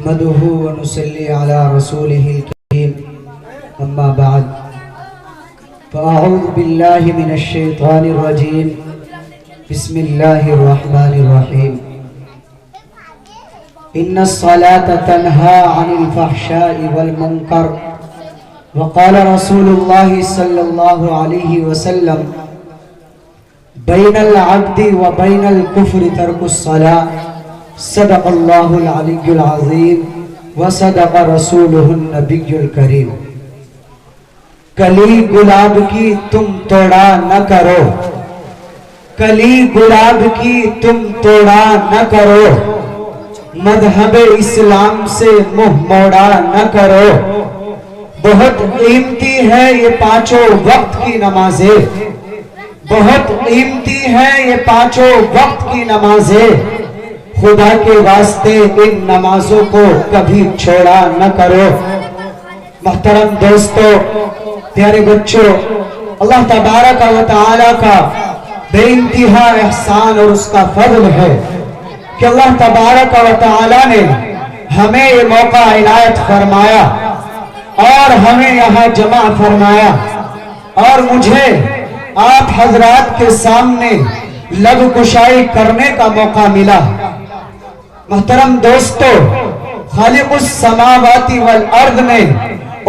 نحمده ونصلي على رسوله الكريم أما بعد فأعوذ بالله من الشيطان الرجيم بسم الله الرحمن الرحيم إن الصلاة تنهى عن الفحشاء والمنكر وقال رسول الله صلى الله عليه وسلم بين العبد وبين الكفر ترك الصلاة صدق الله العلي العظيم وصدق رسوله النبي الكريم کلی گلاب کی تم توڑا نہ کرو، کلی گلاب کی تم توڑا نہ کرو، مذہب اسلام سے منہ موڑا نہ کرو، بہت قیمتی ہے یہ پانچوں وقت کی نمازیں، بہت قیمتی ہے یہ پانچوں وقت کی نمازیں، خدا کے واسطے ان نمازوں کو کبھی چھوڑا نہ کرو۔ محترم دوستو، پیارے بچوں، اللہ تبارک و تعالیٰ کا بے انتہا احسان اور اس کا فضل ہے کہ اللہ تبارک و تعالیٰ نے ہمیں یہ موقع عنایت فرمایا اور ہمیں یہاں جمع فرمایا اور مجھے آپ حضرات کے سامنے لب کشائی کرنے کا موقع ملا۔ محترم دوستو، خالق السماوات والارض نے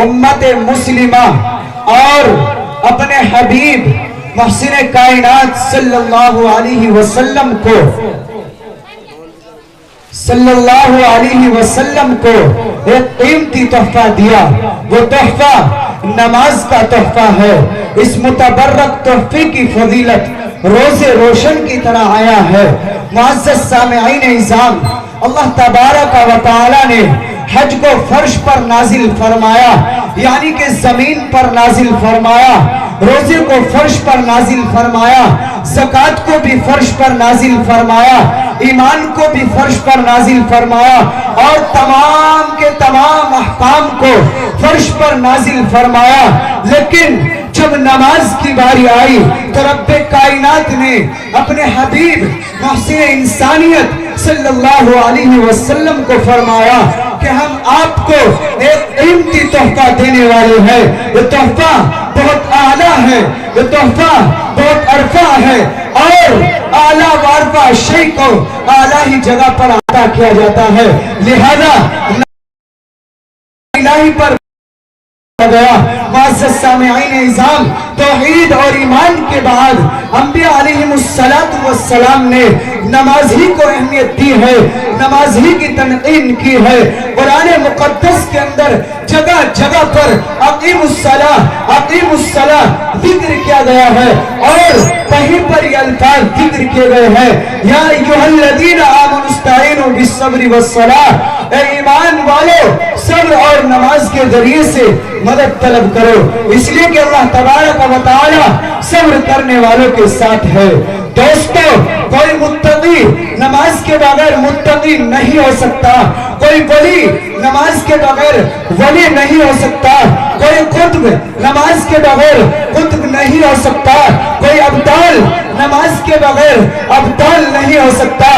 امت مسلمہ اور اپنے حبیب محسن کائنات صلی اللہ علیہ وسلم کو ایک قیمتی تحفہ دیا۔ وہ تحفہ نماز کا تحفہ ہے۔ اس متبرک تحفے کی فضیلت روز روشن کی طرح آیا ہے۔ معزز سامعین اعظام، اللہ تبارک و تعالی نے حج کو فرش پر نازل فرمایا، یعنی کہ زمین پر نازل فرمایا، روزے کو فرش پر نازل فرمایا، زکوٰۃ کو بھی فرش پر نازل فرمایا، ایمان کو بھی فرش پر نازل فرمایا اور تمام کے تمام احکام کو فرش پر نازل فرمایا۔ لیکن جب نماز کی باری آئی تو رب کائنات نے اپنے حبیب محسن انسانیت صلی اللہ علیہ وسلم کو فرمایا کہ ہم آپ کو ایک قیمتی تحفہ دینے والے ہیں۔ یہ تحفہ بہت اعلیٰ ہے، یہ تحفہ بہت عرفہ ہے اور اعلیٰ وارفہ شیء کو اعلیٰ ہی جگہ پر عطا کیا جاتا ہے، لہذا الہی پر گیا۔ معزز سامعین اعظام، توحید اور ایمان کے بعد انبیاء علیہم السلام نے نماز ہی کو اہمیت دی ہے، نماز ہی کی تنقین کی ہے۔ قرآن مقدس کے اندر جگہ جگہ پر اقیم الصلاۃ ذکر کیا گیا ہے اور کہیں پر یہ الفاظ ذکر کیے گئے ہیں، یا ایھا الذین آمنوا استعینوا بالصبر والصلاۃ، اے ایمان والو صبر اور نماز کے ذریعے سے مدد طلب کرو، اس لیے کہ اللہ تبارک و تعالی صبر کرنے والوں کے ساتھ ہے۔ دوستو، کوئی متقی نماز کے بغیر متقی نہیں ہو سکتا، کوئی ولی نماز کے بغیر ولی نہیں ہو سکتا، کوئی قطب نماز کے بغیر قطب نہیں ہو سکتا، کوئی ابدال نماز کے بغیر ابدال نہیں ہو سکتا۔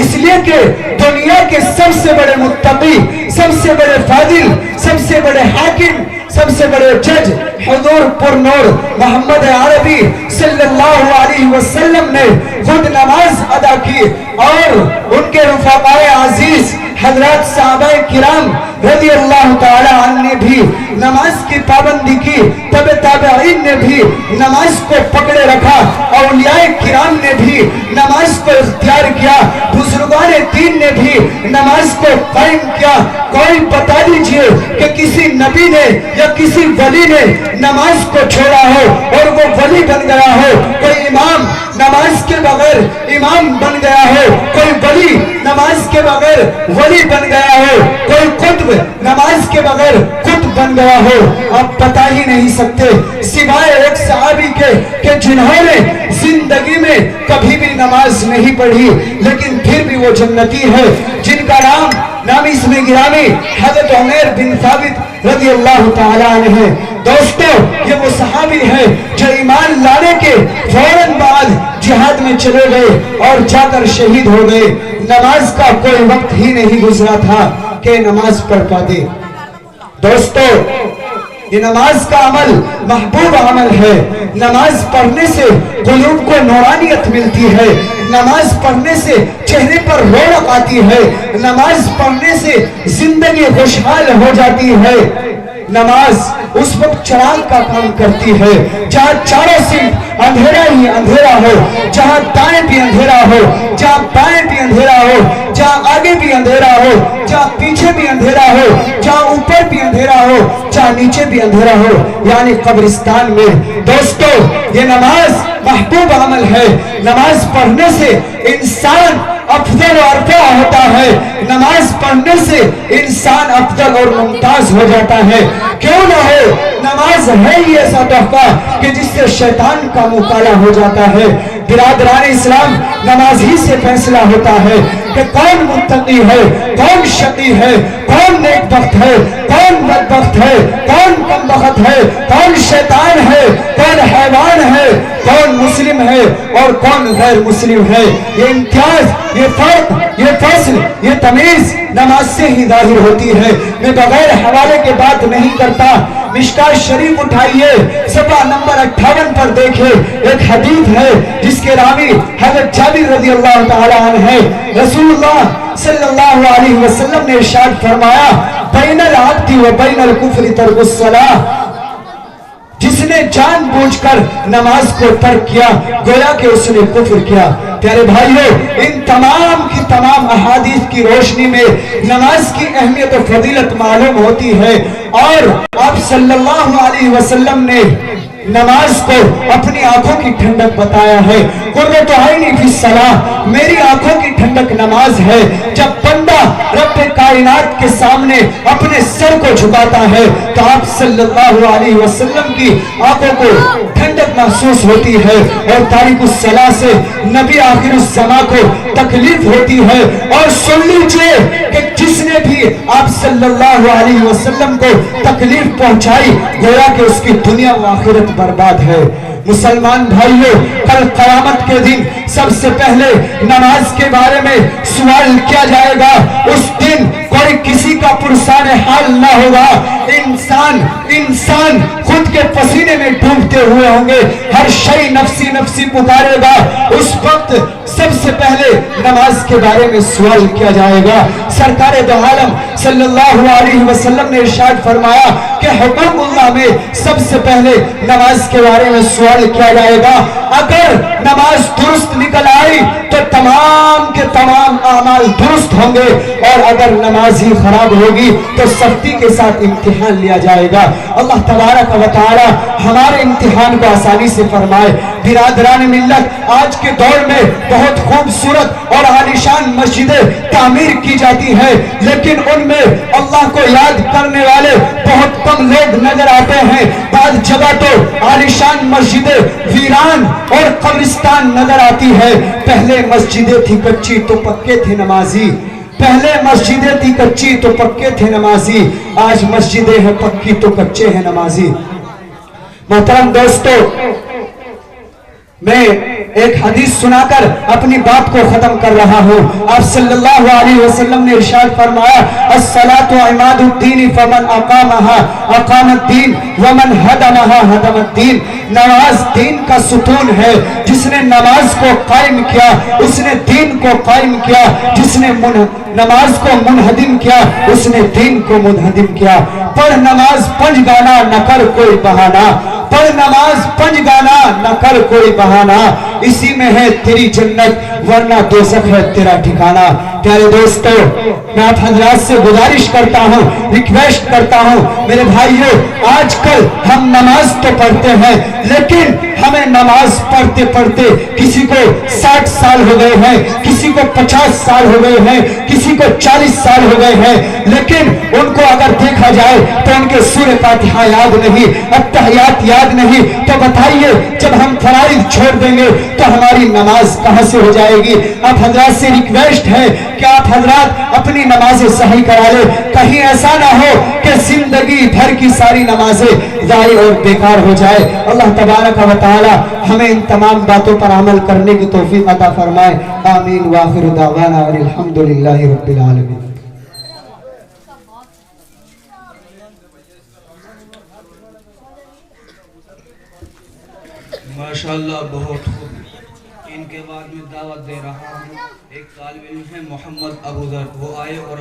اس لیے کہ دنیا کے سب سے بڑے متقی، سب سے بڑے فاضل، سب سے بڑے حاکم، سب سے بڑے جج حضور پر نور محمد عربی صلی اللہ علیہ وسلم نے خود نماز ادا کی اور ان کے رفقائے عزیز حضرات صحابہ کرام رضی اللہ تعالی عنہ نے بھی نماز کی پابندی کی، تابعین نے بھی نماز کو پکڑے رکھا، اولیاء کرام نے بھی نماز کو اختیار کیا، بزرگان دین نے بھی نماز کو قائم کیا۔ کوئی بتا دیجئے کہ کسی نبی نے یا کسی ولی نے نماز کو چھوڑا ہو اور وہ ولی بن گیا ہو، کوئی امام نماز کے بغیر امام بن گیا ہو، کوئی ولی نماز کے بغیر ولی بن گیا ہو، کوئی قطب نماز کے بغیر قطب بن گیا ہو، آپ بتا ہی نہیں سکتے سوائے ایک صحابی کے کہ جنہوں نے زندگی میں کبھی بھی نماز نہیں پڑھی لیکن پھر بھی وہ جنتی ہے، جن کا نام اس میں گرامی حضرت عمیر بن ثابت رضی اللہ تعالیٰ عنہ ہے۔ دوستو، یہ وہ صحابی ہے جو ایمان لانے کے فوراً بعد جہاد میں چلے گئے اور جا کر شہید ہو گئے، نماز کا کوئی وقت ہی نہیں گزرا تھا۔ کہ نماز پڑھ پاتے۔ دوستو یہ نماز کا عمل محبوب عمل ہے۔ نماز پڑھنے سے قلوب کو نورانیت ملتی ہے، نماز پڑھنے سے چہرے پر رونق آتی ہے، نماز پڑھنے سے زندگی خوشحال ہو جاتی ہے۔ نماز اس وقت چراغ کا کام کرتی ہے جہاں چاروں سمت اندھیرا ہی اندھیرا ہو، جہاں دائیں بھی اندھیرا ہو، جہاں بائیں بھی اندھیرا ہو، جہاں آگے بھی اندھیرا ہو، جہاں پیچھے بھی اندھیرا ہو، جہاں اوپر بھی اندھیرا ہو، جہاں نیچے بھی اندھیرا ہو، یعنی قبرستان میں۔ دوستو یہ نماز محبوب عمل ہے۔ نماز پڑھنے سے انسان افضل و ارفع ہوتا ہے، نماز پڑھنے سے انسان افضل اور ممتاز ہو جاتا ہے۔ کیوں نہ ہو، نماز ہے ہی ایسا تحفہ کہ جس سے شیطان کا مقابلہ ہو جاتا ہے۔ برادران اسلام، نماز ہی سے فیصلہ ہوتا ہے کہ کون متقی ہے، کون شقی ہے، کون نیک بخت ہے، کون بدبخت ہے، کون کم بخت ہے، کون شیطان ہے، کون حیوان ہے، کون مسلم ہے اور کون غیر مسلم ہے۔ یہ امتیاز، یہ فرق، یہ فصل، یہ تمیز نماز سے ہی ظاہر ہوتی ہے۔ میں بغیر حوالے کے بات نہیں کرتا۔ مشکاۃ شریف اٹھائیے، صفحہ نمبر 58 پر دیکھیں، ایک حدیث ہے جس کے راوی حضرت جابر رضی اللہ تعالی عنہ ہے۔ رسول اللہ صلی اللہ علیہ وسلم نے ارشاد فرمایا، بین العبد و بین الکفر ترک الصلاۃ، جس نے جان بوجھ کر نماز کو ترک کیا گویا کہ اس نے کفر کیا۔ پیارے بھائیو، ان تمام کی تمام احادیث کی روشنی میں نماز کی اہمیت و فضیلت معلوم ہوتی ہے، اور آپ صلی اللہ علیہ وسلم نے نماز کو اپنی آنکھوں کی ٹھنڈک بتایا ہے۔ قرۃ عینی فی الصلاۃ، میری آنکھوں کی ٹھنڈک نماز ہے۔ جب بندہ رب کائنات کے سامنے اپنے سر کو جھکاتا ہے تو آپ صلی اللہ علیہ وسلم کی آنکھوں کو ٹھنڈک محسوس ہوتی ہے، اور تارک الصلاۃ سے نبی آخر الزمان کو تکلیف ہوتی ہے۔ اور سن لیجئے کہ جس نے بھی آپ صلی اللہ علیہ وسلم کو تکلیف پہنچائی گویا کہ اس کی دنیا و آخرت برباد ہے۔ مسلمان بھائیوں، کل قیامت کے دن سب سے پہلے نماز کے بارے میں سوال کیا جائے گا۔ اس دن کوئی کسی کا پرسان حال نہ ہوگا، انسان خود کے پسینے میں ڈوبتے ہوئے ہوں گے، ہر شئی نفسی نفسی پکارے گا۔ اس وقت سب سے پہلے نماز کے بارے میں سوال کیا جائے گا۔ سرکار دو عالم صلی اللہ علیہ وسلم نے ارشاد فرمایا کہ حقوق اللہ میں سب سے پہلے نماز کے بارے میں سوال کیا جائے گا۔ اگر نماز درست نکل آئی تو تمام کے تمام اعمال درست ہوں گے، اور اگر نماز ہی خراب ہوگی تو سختی کے ساتھ امتحان لیا جائے گا۔ اللہ تبارک و تعالی ہمارے امتحان کو آسانی سے فرمائے۔ برادران ملت، آج کے دور میں بہت خوبصورت اور عالیشان مسجدیں تعمیر کی جاتی ہیں، لیکن ان میں اللہ کو یاد کرنے والے بہت کم لوگ نظر آتے ہیں۔ بعض جگہ تو عالیشان مسجدیں ویران اور قبرستان نظر آتی ہے۔ پہلے مسجدیں تھی کچی تو پکے تھے نمازی، پہلے مسجدیں تھی کچی تو پکے تھے نمازی، آج مسجدیں ہیں پکی تو کچے ہیں نمازی۔ محترم دوستو، میں ایک حدیث سنا کر اپنی بات کو ختم کر رہا ہوں۔ آپ صلی اللہ علیہ وسلم نے ارشاد فرمایا، الصلاۃ عماد الدین فمن اقامها اقام الدین ومن هدمها هدم الدین۔ نماز دین کا ستون ہے، جس نے نماز کو قائم کیا اس نے دین کو قائم کیا، جس نے نماز کو منہدم کیا اس نے دین کو منہدم کیا۔ پڑھ نماز پنج گانا نہ کر کوئی بہانہ، پڑھ نماز پنج گانا نہ کر کوئی بہانہ، اسی میں ہے تیری جنت ورنہ دوزخ ہے تیرا ٹھکانہ۔ پیارے دوستو، میں آپ حضرات سے گزارش کرتا ہوں، ریکویسٹ کرتا ہوں، میرے بھائیوں، آج کل ہم نماز تو پڑھتے ہیں لیکن ہمیں نماز پڑھتے پڑھتے کسی کو 60 سال ہو گئے ہیں، کسی کو 50 سال ہو گئے ہیں، کسی کو 40 سال ہو گئے ہیں، لیکن ان کو اگر دیکھا جائے تو ان کے سورہ فاتحہ یاد نہیں، التحیات یاد نہیں۔ تو بتائیے، جب ہم فرائض چھوڑ دیں گے تو ہماری نماز کہاں سے ہو جائے گی؟ آپ حضرات سے ریکویسٹ ہے کہ آپ حضرات اپنی نمازیں صحیح کرا لیں، کہیں ایسا نہ ہو کہ زندگی بھر کی ساری نمازیں ضائع اور بیکار ہو جائے۔ اللہ تبارک و تعالی ہمیں ان تمام باتوں پر عمل کرنے کی توفیق عطا فرمائے۔ آمین، وآخر دعوانا الحمدللہ رب العالمین۔ ماشاءاللہ بہت خوب. ان کے بعد میں دعوت دے رہا ہوں ایک طالب علم ہے محمد ابو ذر، وہ آئے اور